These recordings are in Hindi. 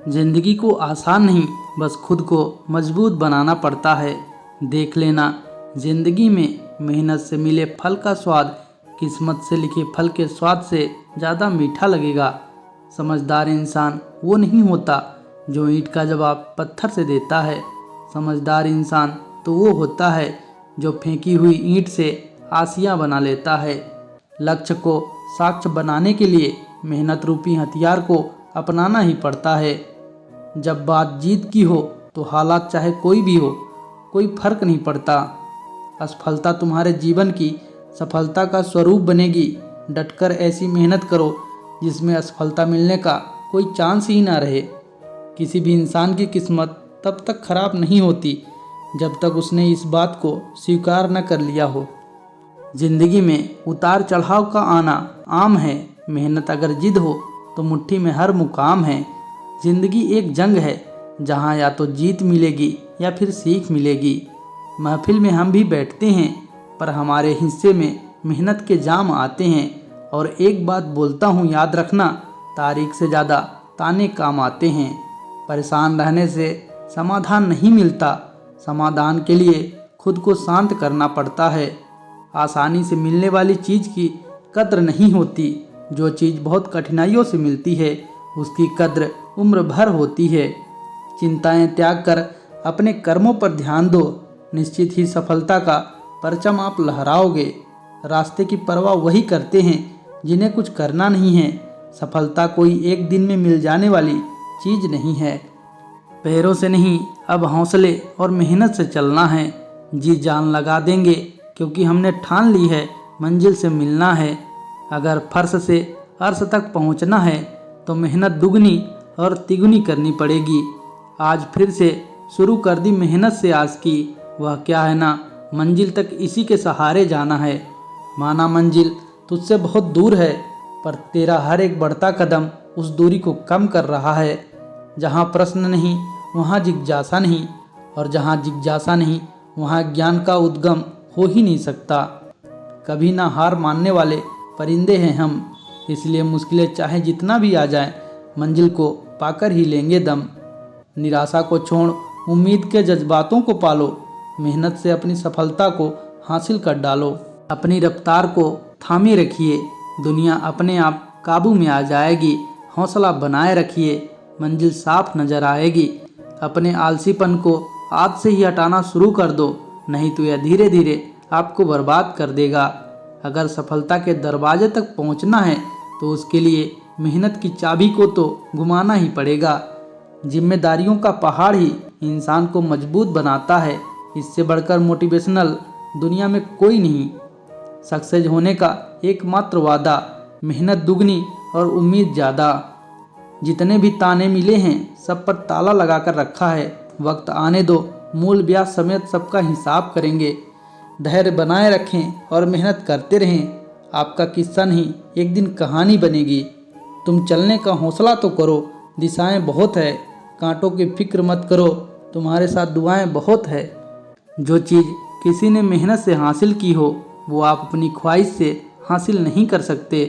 जिंदगी को आसान नहीं, बस खुद को मजबूत बनाना पड़ता है। देख लेना, जिंदगी में मेहनत से मिले फल का स्वाद किस्मत से लिखे फल के स्वाद से ज़्यादा मीठा लगेगा। समझदार इंसान वो नहीं होता जो ईंट का जवाब पत्थर से देता है। समझदार इंसान तो वो होता है जो फेंकी हुई ईंट से आसियाँ बना लेता है। लक्ष्य को साक्ष्य बनाने के लिए मेहनत रूपी हथियार को अपनाना ही पड़ता है। जब बात जीत की हो तो हालात चाहे कोई भी हो, कोई फर्क नहीं पड़ता। असफलता तुम्हारे जीवन की सफलता का स्वरूप बनेगी। डटकर ऐसी मेहनत करो जिसमें असफलता मिलने का कोई चांस ही ना रहे। किसी भी इंसान की किस्मत तब तक खराब नहीं होती जब तक उसने इस बात को स्वीकार न कर लिया हो। जिंदगी में उतार चढ़ाव का आना आम है। मेहनत अगर जिद हो तो मुट्ठी में हर मुकाम है। जिंदगी एक जंग है जहाँ या तो जीत मिलेगी या फिर सीख मिलेगी। महफिल में हम भी बैठते हैं पर हमारे हिस्से में मेहनत के जाम आते हैं। और एक बात बोलता हूँ, याद रखना, तारीख से ज़्यादा ताने काम आते हैं। परेशान रहने से समाधान नहीं मिलता, समाधान के लिए खुद को शांत करना पड़ता है। आसानी से मिलने वाली चीज़ की कद्र नहीं होती। जो चीज़ बहुत कठिनाइयों से मिलती है उसकी कद्र उम्र भर होती है। चिंताएं त्याग कर अपने कर्मों पर ध्यान दो। निश्चित ही सफलता का परचम आप लहराओगे। रास्ते की परवाह वही करते हैं जिन्हें कुछ करना नहीं है। सफलता कोई एक दिन में मिल जाने वाली चीज़ नहीं है। पैरों से नहीं, अब हौसले और मेहनत से चलना है। जी जान लगा देंगे क्योंकि हमने ठान ली है मंजिल से मिलना है। अगर फर्श से अर्श तक पहुंचना है तो मेहनत दुगनी और तिगुनी करनी पड़ेगी। आज फिर से शुरू कर दी मेहनत से आस की। वह क्या है ना, मंजिल तक इसी के सहारे जाना है। माना मंजिल तुझसे बहुत दूर है पर तेरा हर एक बढ़ता कदम उस दूरी को कम कर रहा है। जहाँ प्रश्न नहीं वहाँ जिज्ञासा नहीं, और जहाँ जिज्ञासा नहीं वहाँ ज्ञान का उद्गम हो ही नहीं सकता। कभी ना हार मानने वाले परिंदे हैं हम, इसलिए मुश्किलें चाहे जितना भी आ जाए मंजिल को पाकर ही लेंगे दम। निराशा को छोड़ उम्मीद के जज्बातों को पालो। मेहनत से अपनी सफलता को हासिल कर डालो। अपनी रफ्तार को थामे रखिए, दुनिया अपने आप काबू में आ जाएगी। हौसला बनाए रखिए, मंजिल साफ नजर आएगी। अपने आलसीपन को आज से ही हटाना शुरू कर दो, नहीं तो यह धीरे धीरे आपको बर्बाद कर देगा। अगर सफलता के दरवाजे तक पहुंचना है तो उसके लिए मेहनत की चाबी को तो घुमाना ही पड़ेगा। जिम्मेदारियों का पहाड़ ही इंसान को मजबूत बनाता है। इससे बढ़कर मोटिवेशनल दुनिया में कोई नहीं। सक्सेस होने का एकमात्र वादा मेहनत दुगनी और उम्मीद ज़्यादा। जितने भी ताने मिले हैं सब पर ताला लगाकर रखा है। वक्त आने दो, मूल ब्याज समेत सबका हिसाब करेंगे। धैर्य बनाए रखें और मेहनत करते रहें। आपका किस्सा नहीं एक दिन कहानी बनेगी। तुम चलने का हौसला तो करो, दिशाएं बहुत है। कांटों की फिक्र मत करो, तुम्हारे साथ दुआएं बहुत है। जो चीज़ किसी ने मेहनत से हासिल की हो वो आप अपनी ख्वाहिश से हासिल नहीं कर सकते।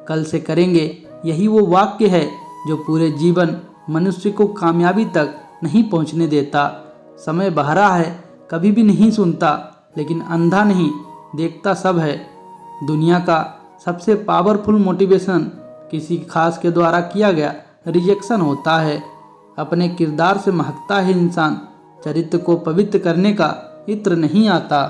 कल से करेंगे, यही वो वाक्य है जो पूरे जीवन मनुष्य को कामयाबी तक नहीं पहुंचने देता। समय बहरा है, कभी भी नहीं सुनता, लेकिन अंधा नहीं, देखता सब है। दुनिया का सबसे पावरफुल मोटिवेशन किसी खास के द्वारा किया गया रिजेक्शन होता है। अपने किरदार से महकता है इंसान, चरित्र को पवित्र करने का इत्र नहीं आता।